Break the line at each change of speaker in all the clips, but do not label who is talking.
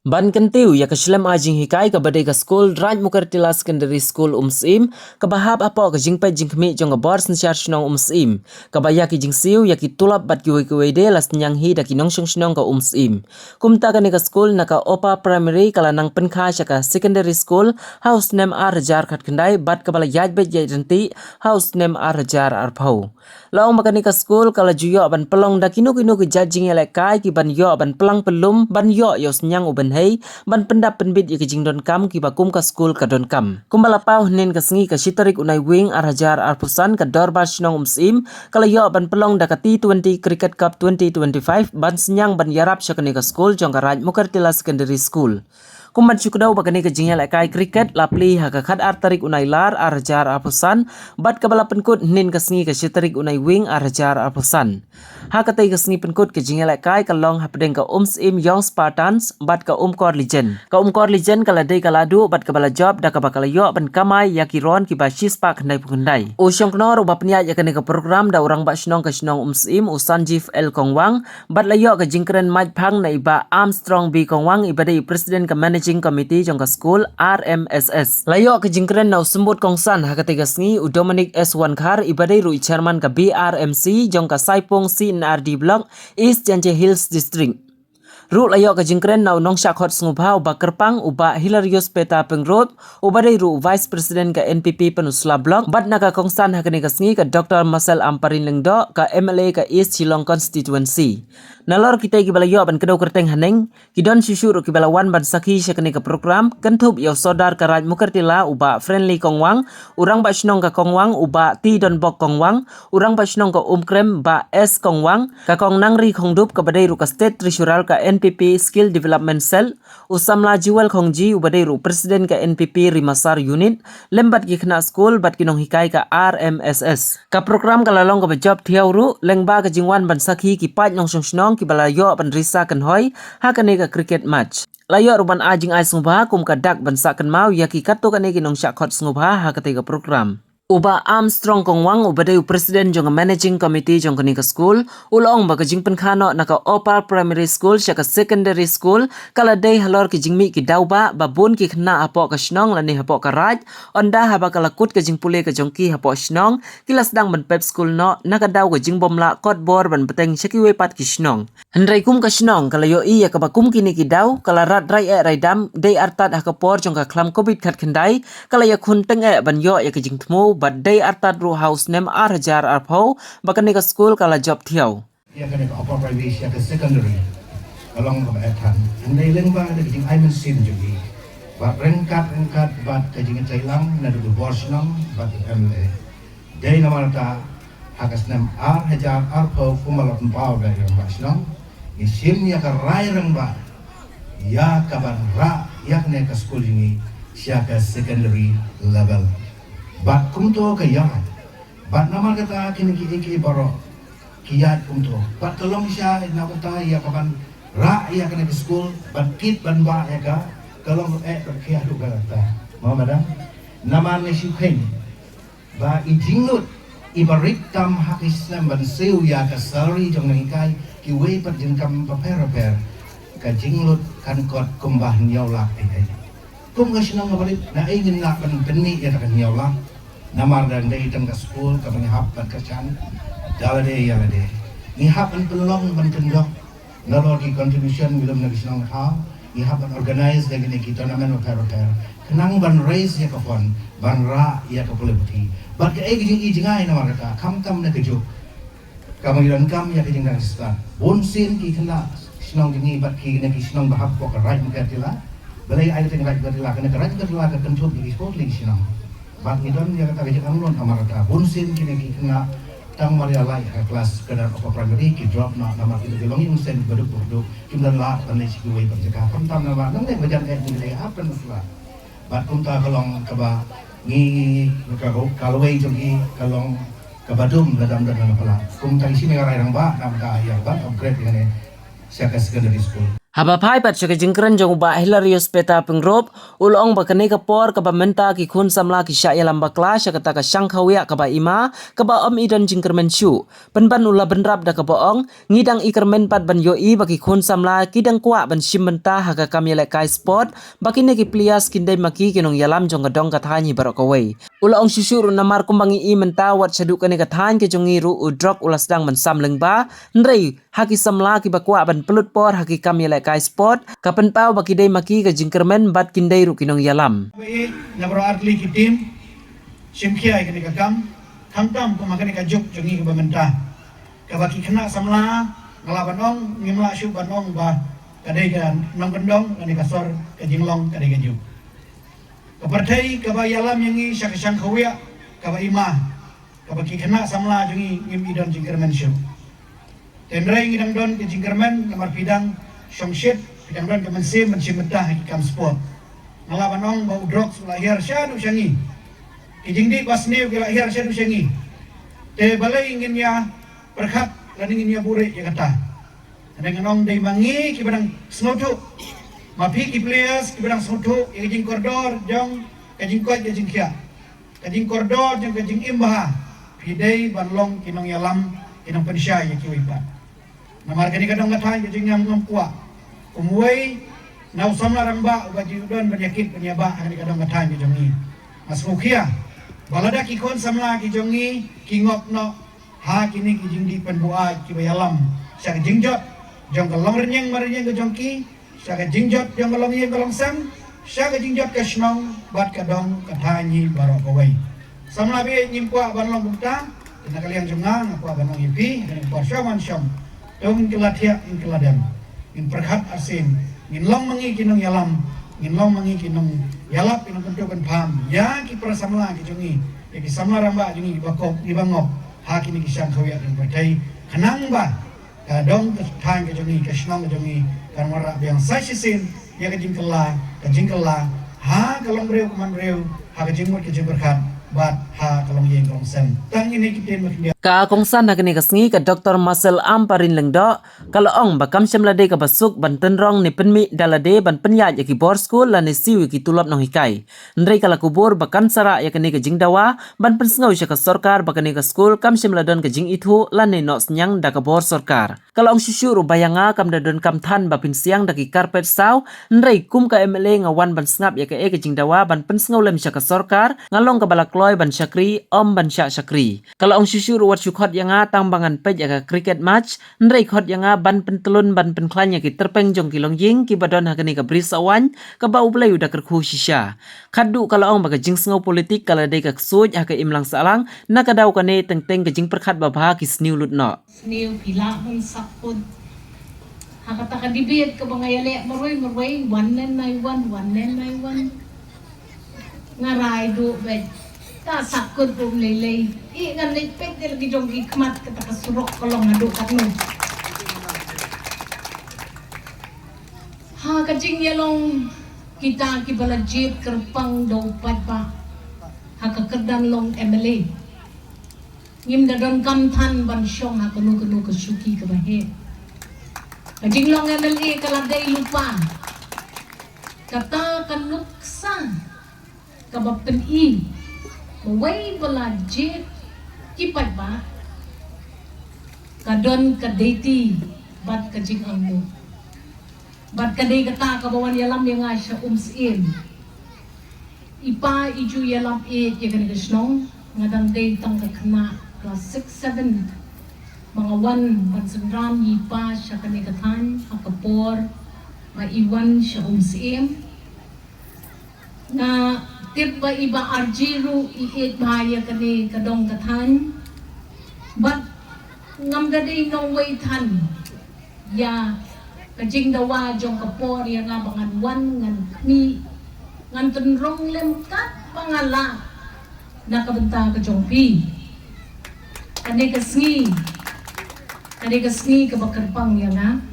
Ban kentiu ya keslam ajing hikai ka badai ka school Raj Mukartila Secondary School Umsim ka bahab apo ka jingpai jingkmi jong ka bors nsyar shnong Umsim ka baya ki jingsiu ya ki tulap bat ki wede las nyang hi da ki nong shnong ka Umsim kumta ka ni ka school na ka opa primary kala nang penkha sya ka secondary school house name ar khat khandai bat ka bala yaj bet yaj renti house name ar arphau laong makani ka school kala juyo ban pelong da kinu ki jajing ya kai ki ban yo ban pelang pelum ban yo yos nyang uben hei ban pendap penbit ya kijing don kam ki bakum ka school ka don kam kumbala pau nen ka sengi ka shitarik unai wing arhajar arpusan ka dorbar shnong umsim kala yo ban pelong da ka T20 cricket cup 2025 ban senyang ban yarap syakani ka school jong ka Raj Mukartila Secondary School kumban syukdau bakani ka jingya kai cricket lapli ha ka khat artarik unai lar arhajar arpusan bat ka bala penkut nen ka sengi ka shitarik unai wing arhajar arpusan ha ka tai ka sengi penkut ka jingya kai ka long ha pedeng ka umsim young spartans bat ka umkor legend kala dei kala du bat ka bala job da ka bakala yo ban kamai ya ki ron ki ba shispa khandai pukhandai o syong knor ba pnya ya ka program da orang ba shnong ka shnong umsim o sanjif el kongwang bat la yo ka jingkren maj phang na iba armstrong b kongwang iba dei president ka managing committee jong ka school RMSS layo ka jingkren na usumbut kongsan ha ka tiga sngi u Dominic S Wankhar iba dei ru chairman ka BRMC jong ka Saipong CNRD block East Janjay Hills district ru layo ka jingkren na nong shakhot snguba uba kerpang uba hilarious peta pengrod uba dei ru vice president ka NPP penusla block bat na ka kongsan ha ka sngi ka Dr. Marcel Amparin Lengdo ka MLA ka East Shillong constituency nalor kita ki bala yo ban kedau kerteng haneng kidon syusyur ki bala wan ban sakhi syakani ka program kentup yo sodar ka Raj Mukartila uba friendly kongwang urang ba shnong ka kongwang uba ti don bok kongwang urang ba shnong ka umkrem ba S kongwang ka kong nangri khongdup ka badai ru ka state treasurer ka NPP skill development cell usamla juwel khongji ubadai ru president ka NPP rimasar unit lembat ki khna school bat kinong hikai ka RMSS ka program ka lalong ka job thiau ru lengba ka jingwan ban sakhi ki paj nong shnong ki bala yo ban risa kan hoi ha ka ka cricket match layo ruban ajing ai sngubha kum ka dak ban sa kan mau ya ki katto ka ki nong shakhot sngubha ha ka ka program uba Armstrong kongwang uba deu president jong managing committee jong ka school ulong ba ka jing penkhano na ka opal primary school sya ka secondary school kala dei halor ki jingmi ki dauba babun ki khna apo ka shnong lani hapo ka raj onda haba kala kut ka jing pule ka jong ki hapo shnong kilas dang ban pep school no na ka dau ka jing bomla kot bor ban beteng syaki we pat ki shnong hendrai kum ka shnong kala yo i ya ka bakum ki ni ki dau kala rat rai e rai dam dei artat ha ka por jong ka khlam covid khat khandai kala ya khun teng e ban yo ya ka jing thmo but day artat ru house name arhajar arphau bakani ka school kala job thiau
ya kan ka upper primary ya ka secondary along ka athan andai lengba da jing aimen sim jugi ba rengkat ba ka jing chailang na du borsnam ba MLA day namarta hakas nam arhajar arphau kumalot pau da yang basnam isim ya ka rai rengba ya ka ban ra ya ka school ini ya ka secondary level bat kumto kaya bat nama kata kini ki baro kiyat kumto bat tolong siya na kata ya kapan ra ya kena ke school bat kit ban ba ya ka tolong kaya du kata mau madam nama ni syukhen ba ijingut ibarik tam hakis nam ban seu ya ka salary jong ngai ki we pat jengkam paper ka jinglut kan kot kumbah nyaulak ai kum ka sinang ngabalit na ingin na ban penni ya kan nyaulak namar dan dari tengah school kami hap ban kerjaan dalade ya lade ni hap ban pelong ban kendok nalo di contribution belum lagi senang hal ni hap ban organize lagi ni tournament repair kenang ban raise ya kapon ban ra ya kapuleti bat ke jingai namar kata kam na kejo kami dan kam ya kejing dan stan bonsin ki kena senang gini bat ki ni senang bahap pok right mukatila balai ai tengah right mukatila kena right mukatila ke control di sport lagi senang bat ngidon ya kata kejak anulon amarata bonsin kini ki kena tang maria lai kelas kedar apa primary ki drop na nama kita belonging sen baduk kim dan la dan lesi kuwe perjaka tam nama nang nek bajan ni apa masalah bat kumta kalong kaba ngi kaloi jogi kalong kabadum ladam dan pala kumta isi mengarai rang ba nam ka ya ba upgrade dengan siaka secondary school
Haba pai pat chaka jingkran jong ba Hilarious peta pengrop ulong ba kane ka por ka ba menta ki khun samla ki sha yalam ba kla sha kata ka shangkhawya ka ba ima ka ba om idan jingkermen shu penban ula benrap da ka ba ong ngidang ikermen pat ban yo i ba ki khun samla kidang kwa ban shim menta ha ka kamyele kai sport ba kine ki plias kindai maki kinong yalam jong ka dong ka thani barok away ulong shushuru namar kumbangi i menta wat shadu kane ka than ke jongi ru udrok ulasdang man samleng ba ndrei haki samla ki ba kwa ban pelut por haki kamyele kai sport kapan pau baki day maki ka jingkermen bat kindai ru kinong yalam
Baik, nabro atli ki tim simkia ikani ka kam tam ko makani ka juk jongi ka bamenta ka baki kena samla ngalaban ong ngimla syu banong ba kadai ka nong kendong ani ka sor ka jinglong kadai ka juk ka partai ka ba yalam yangi syakashang khawya ka ba ima ka baki kena samla jongi ngim idon jingkermen syu tenrai ngidang don ke jingkermen namar pidang Syongshit, bidang don kemensi mentah hikam sport. Ngalaban ong bau drog sulahir syadu syangi. Kijingdi pasniu ke lahir syadu syangi. Te balai ingin ya berkat dan ingin ya burik ya kata. Dengan ong day mangi ki badang snotu. Mapi ki players ki badang snotu ya kajing koridor jong kajing kuat kajing kia. Kajing koridor jong kajing imbaha. Pidai banlong kinong yalam kinong pensyai ya kiwipat. Namar kani kadang katay kajing ngam kuat. Umuwi na usam larang ba ubaji udon penyakit penyaba kani kadang katay ki jongi. Mas mukia balada ki kon samla ki jongi ki ngop no ha kini ki jingdi penbua ki bayalam sya jingjot jong kalong renyeng marenyeng ke jongki sya jingjot jong kalong yeng kalong sam sya jingjot ke snong bat kadong kathanyi barokawai samla be nyimpua banlong bukta kena kalian jongang apa banlong ipi kena pasyaman syam dong kelatia in keladam in perhat asim in long mangi kinong yalam in long mangi kinong yalap inong bentukan pam ya ki prasamla ki jongi ya ki samla ramba jongi bakok di bangok ha kini ki syang khawya dan patai kanang ba kadong ke thang ke jongi ke snong ke jongi kan wara yang sasisin ya ke jingkela ha kalong breu kuman breu ha ke jingmut ke berkat bat ha kalong yeng kalong sem tang ini kita makin
ka kongsan na kani kasngi ka Dr. Marcel Amparin lengdo kalau ong bakam syamlade ka basuk ban tenrong ni penmi dalade ban penya ya ki bor school la ni siwi ki tulap nong hikai ndrei kala kubur bakan sara ya kani ka jingdawa ban pensngau sya ka sarkar bakani ka school kam syamladon ka jing ithu la ni no senyang da ka bor sarkar kalau ong syusyuru bayanga kam dadon kam than ba pin siang da ki karpet saw ndrei kum ka MLA ngawan ban sngap ya ka ka jingdawa ban pensngau lem sya ka sarkar ngalong ka balakloy ban syakri om ban sya syakri kalau ong syusyuru syukhot yang tambangan pej aga cricket match ndrei khot yang ban pentelun ban penklanya ki terpeng jong ki longjing ki badon hakani ka bris awan ka bau play udah kerkhu shisha khaddu kalau ong baga jing sngau politik kala dei ka suj haka imlang salang na ka daw kane teng-teng ka jing perkhat ba bha ki sniu lut no
sniu pila mun sakpod hakata ka dibit ka bangayale maroy 1991 ngarai du bet ta sakut pum lelei i ngan lepek de lagi jong hikmat kata kasurok kolong ngadu katno ha kajing yalong kita ki balajit kerpang dopat ba ha ka kedan long MLA ngim dadon kam than ban syong ha kanu ka suki ka bahe kajing long MLA kaladai lupa kata kanuksa ka bapen i Maway balajit kipat ba kadon kadeti bat kajing angmo bat kadai kata kabawan yalam yang asya umsin ipa iju yalam ya kan kesnong ngadang day tang kakna kelas 6 7 mga wan bansendran ipa siya kanikatan hakapor maiwan siya umsin na tiba iba arjiru iit bahaya kani kadong kathan but ngam gadi nong waitan ya kajing dawa jong kapor ya nga bangan wan ngan kmi ngan tenrong lemkat pangala nakabenta ka jong pi kani kasngi ka bakarpang ya nga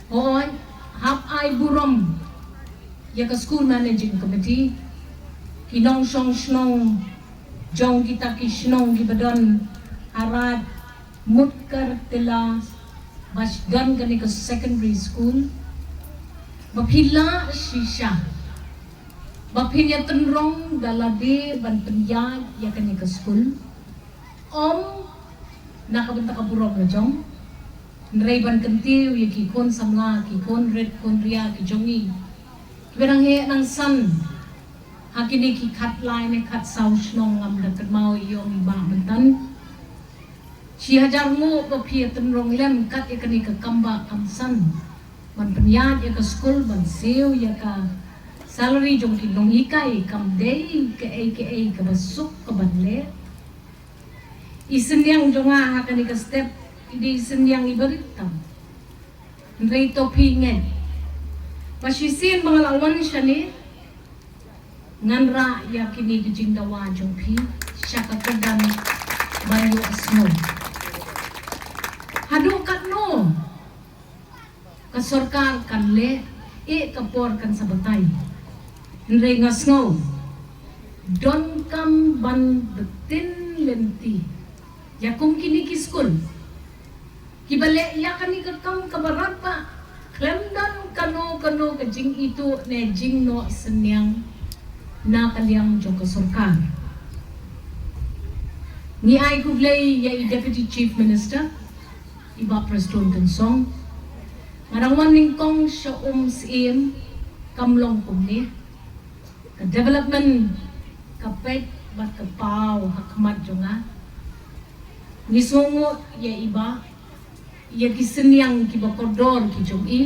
hoy hap ay burom ya ka school managing committee kinong snong jong kita ki snong gibadon harad mutkar tila Basdan kani ke secondary school. Bapila shisha. Bapinya tenrong dalade ban penyag ya kani ke school. Nakabenta ka burong na jong. Nray ban kentiu ya kikon samla, kikon red kon ria ki jongi. Berang he nang san. Hakini ki kat line kat saus nong ngam dakat mau yong iba mentan. Si hajar mu bapia tenrong lem kat ya kani ke kamba kamsan. Ban penyag ya ke school ban siu ya ka salary jong ki nong ikai kam day ke basuk ke banle. Isen yang jonga hakani ka step di isen yang iberitam. Nray topi ngen. Pasisin mga lawan siya ni nganra yakini kijing dawa jong pi siya kakadam bayo asmo. Hadu kat no kasorkar kan le kapor kan sabatay. Nray ngasngaw don kam ban betin lenti yakum kini ki school kibale yakani kakam kabarat pa klemdan kano ka jing itu ne jing no senyang na kaliang jong kasorkar ni ay kuglay ya deputy chief minister iba Preston Tensong marangwan ningkong siya sim kamlong kumni ka development kapet bat kapaw hakmat jonga nisongo ya iba ya kisenyang kibakodor ki jongi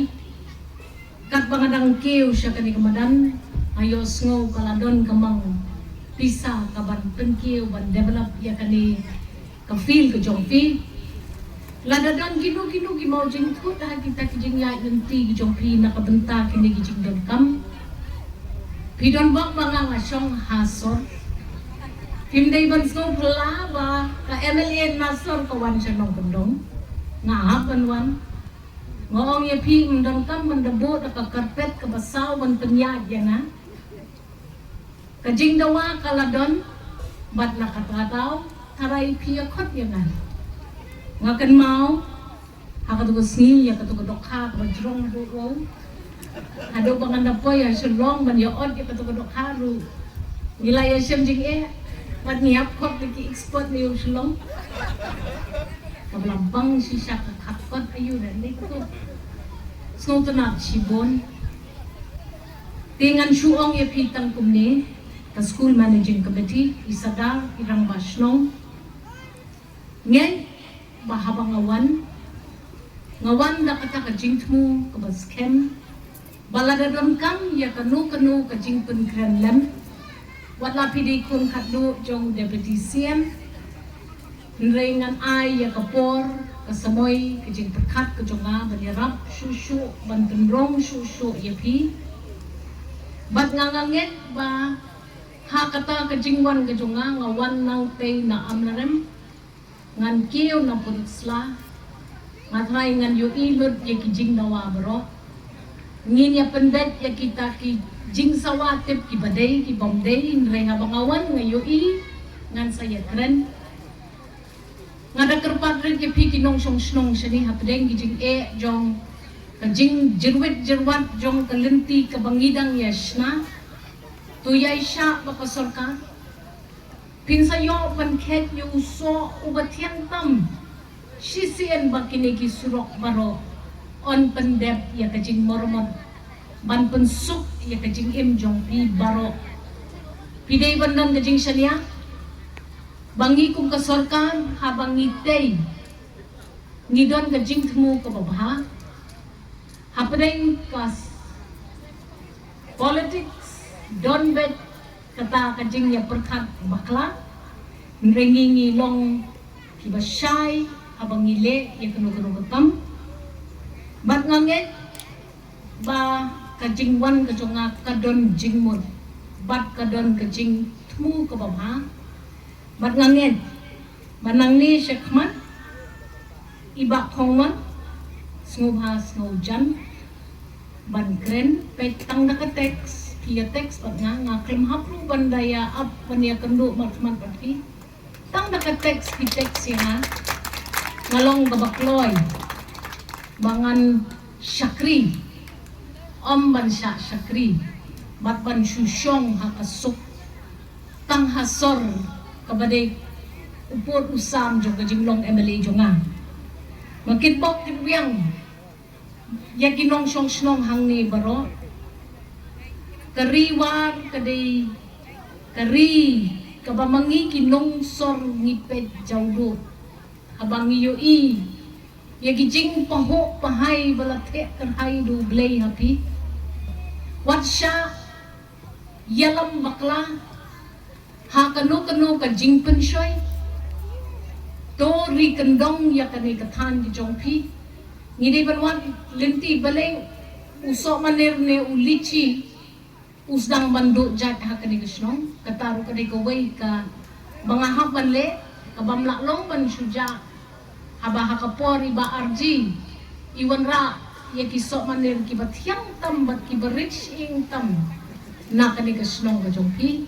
kat bangadang keu siya kani kamadan ayos ngo kaladon kamang pisa kaban pengkeu ban develop ya kani ka feel ke jongpi ladadan ginu ki mau jengkut ha kita kijing ya nanti ki jongpi nakabenta kini kijing don kam pidon bak bangang asyong hasor Himday ban snow pula ba ka MLA nasor kawan siya nong kendong ngahapan wan ngong ya pi mendong kam mendebut ka karpet ka basaw ban penyag ya nga kajing dawa kaladon bat nakatataw taray pi akot ya nga ngakan mau hakatugos ni ya katugod ka bajrong buo ado banganda po ya sulong ban yaod ya katugod haru nilaya siyam jing Mat niap kot lagi export ni yung sulong. Kablabang si siya kakakot ayo na ni ko. Snow tanap sibon. Tingan suong ya pitang kumni ka school managing committee isadar irang basnong. Ngayon bahabang ngawan da kata ka jingtmu ka baskem. Baladadon kam ya kanu ka jingpun krenlem. Wala pidi kun kadlo jong deputy CM nrengan ay ya kapor kasamoy kajing perkat kajonga banirap susu bantenrong susu yapi bat nganganget ba hakata kajingwan kajonga ngawan nang tay na amlarem ngan kiyo na punsla ngatray ngan yu ilod ya kijing dawa bro ngin ya pendet ya kita ki jing sawatip ki baday ki bomday nre nga bangawan nga yui ngan saya kren nga dakerpat rin ki pi kinong snong siya hapdeng ki jing jong ka jing jirwat jong kalenti kabangidang yasna tuyay siya bakasorka pinsayo panket yung so ubatiang tam sisian bakini ki surok baro on pendep ya ka jing mormot ban pensuk ya kajing jong pi baro pidai bandan kajing syania bangi kum kasorkan habang ngitay ngidon kajing temu ke babah hapadeng kas politics don bet kata kajing ya perkat bakla nrengi long kibasyay habang ngile ya kanu ketam bat nganget ba kajing wan kajonga kadon jingmod bat kadon kajing tmu ke babha bat ngangen banang ni syekmat iba khongwan snubha snowjan ban kren petang nakateks pia teks bat nga krem hapru bandaya up pania kendo matman pati tang nakateks pi teks ya ngalong babakloy bangan Syakri Om ban Syakri bat ban Syusyong hakasuk tang hasor kabade upot usam jong kajinglong MLA jonga makitbok kitwiang yakinong syong snong hangni baro kariwar kadai kari kabamangi kinong sor ngipet jawdo habang iyo yagijing paho pahay balate karhay do blay happy watsya yalam bakla ha kano ka jingpen shoy to ri kendong ya kani kathan di jongpi ngide banwan lenti baleng usok maner ne ulichi usdang banduk jat ha kani krishnong kataru kani kawai ka bangahap banle kabamlak long ban suja haba hakapor iba RG iwan ra ya kisok maner kibat yang tam bat kibarich ing tam na kani krishnong ka jongpi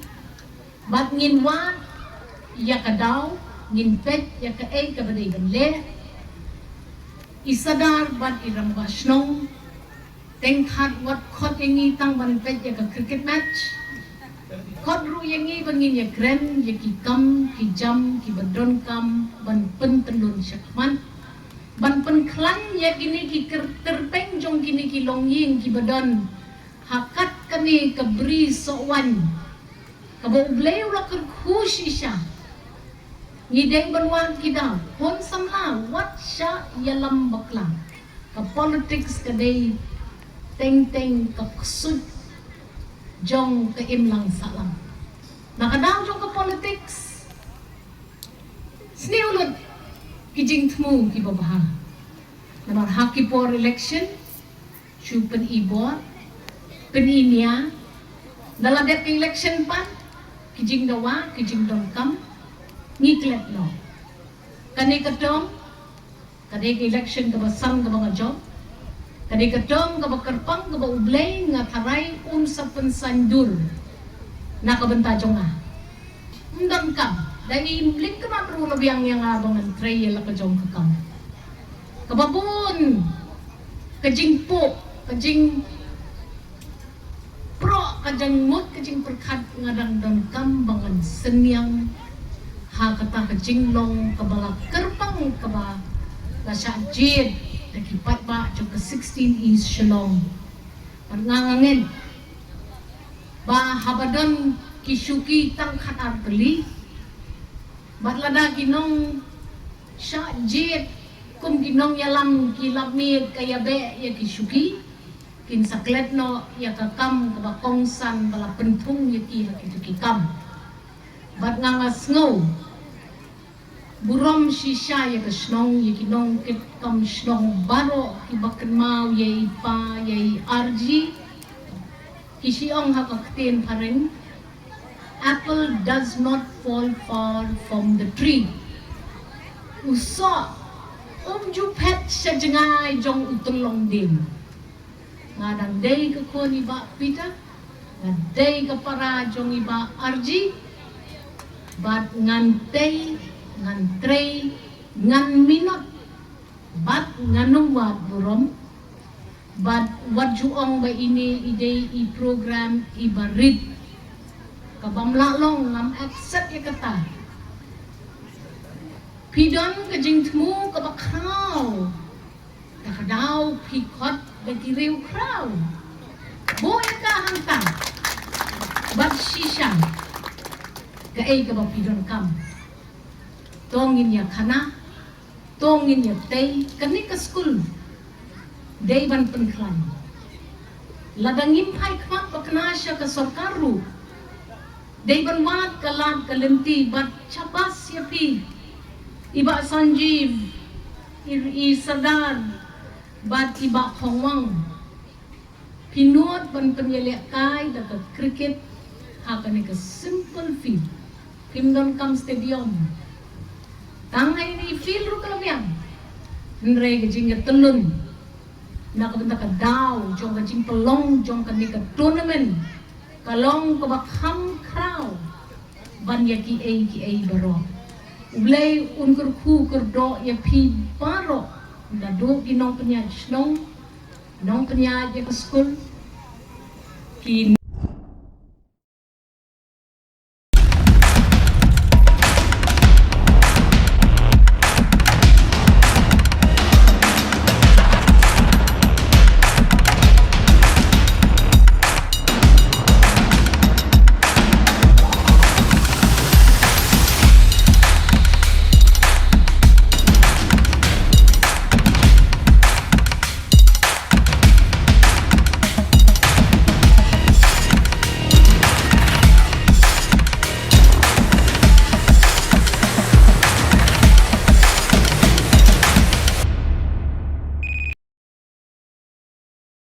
bat nginwan ya kadaw nginpet ya kaay kabadai ganle isadar bat irang basnong tengkat wat khot yangi tang banpet ya ka cricket match khot ru yangi bangin ya kren ya ki kam ki jam ki badron kam ban pen tenun syakman ban pen klan ya kini ki terpeng jong kini ki longying ki badon hakat kani kabri sowan kabo ublay ura kerkushi siya ngideng banwan kita hon samla wat siya yalam bakla ka politics kadai teng ka kusud jong ka imlang salam nakadang jong ka politics sniulod kijing tmu ki babaha namar haki por election chupen ibor peninia daladek election pan kijing dawa kijing dongkam ngiklet no kani katong kani election ka basang ka mga job kani katong ka bakarpang ka ublay nga taray sa pensandur na kabantajong nga undang kam dahil imlik ka matro labiyang yang abang ng trail ka jong kakam kababon kajing po kajing pro kajang mut kajing perkat ngadang dan kambangan senyang ha kata kajinglong kabala kerpang kaba kasya jid nakipat ba jong ka 16 East Shalom ngangangin ba habadon kisuki tang khatar beli batlada ginong sya jid kum ginong yalang kilapmid kayabe ya kisuki kin saklet no ya kakam kaba kongsan bala pentung ya ki hakikam bat ngangas ngo burom shisha ya kasnong ya kinong kit kam snong baro kibakan mau ya ipa ya RG kisiong hakaktin paring apple does not fall far from the tree uso jupet sa jengay jong utulong din ngadang day ka ko ni ba pita ngaday ka para jong iba RG bat ngantay ngantrey ngan minot bat nganong wat burom bat wadjuong ba ini ide i program ibarid kabamlalong ngam accept ya kata pidon kajing tmu kabakraw nakadaw pikot bagiriw kraw boy ka hangtang bat shisha kaay kabapidon kam tongin ya kana tongin ya tay kani ka school day ban penklan ladangim pai kmak pakna siya ka sarkaru day ban wat kalat kalenti bat chapas ya pi iba sanjiv sadar bat iba khongwang pinot ban penyelek kai da ka cricket hakani ka simple field Kimdon Kam Stadium tangay ni feel ro kalamiang nre gajing telun nakabenta ka daw jong gajing pelong jong kanika tournament kalong kabakham kraw banya ki ay baro ublay unkur ku kurdo ya pi baro Nadu ginong penyaj nong penyaj ke school ki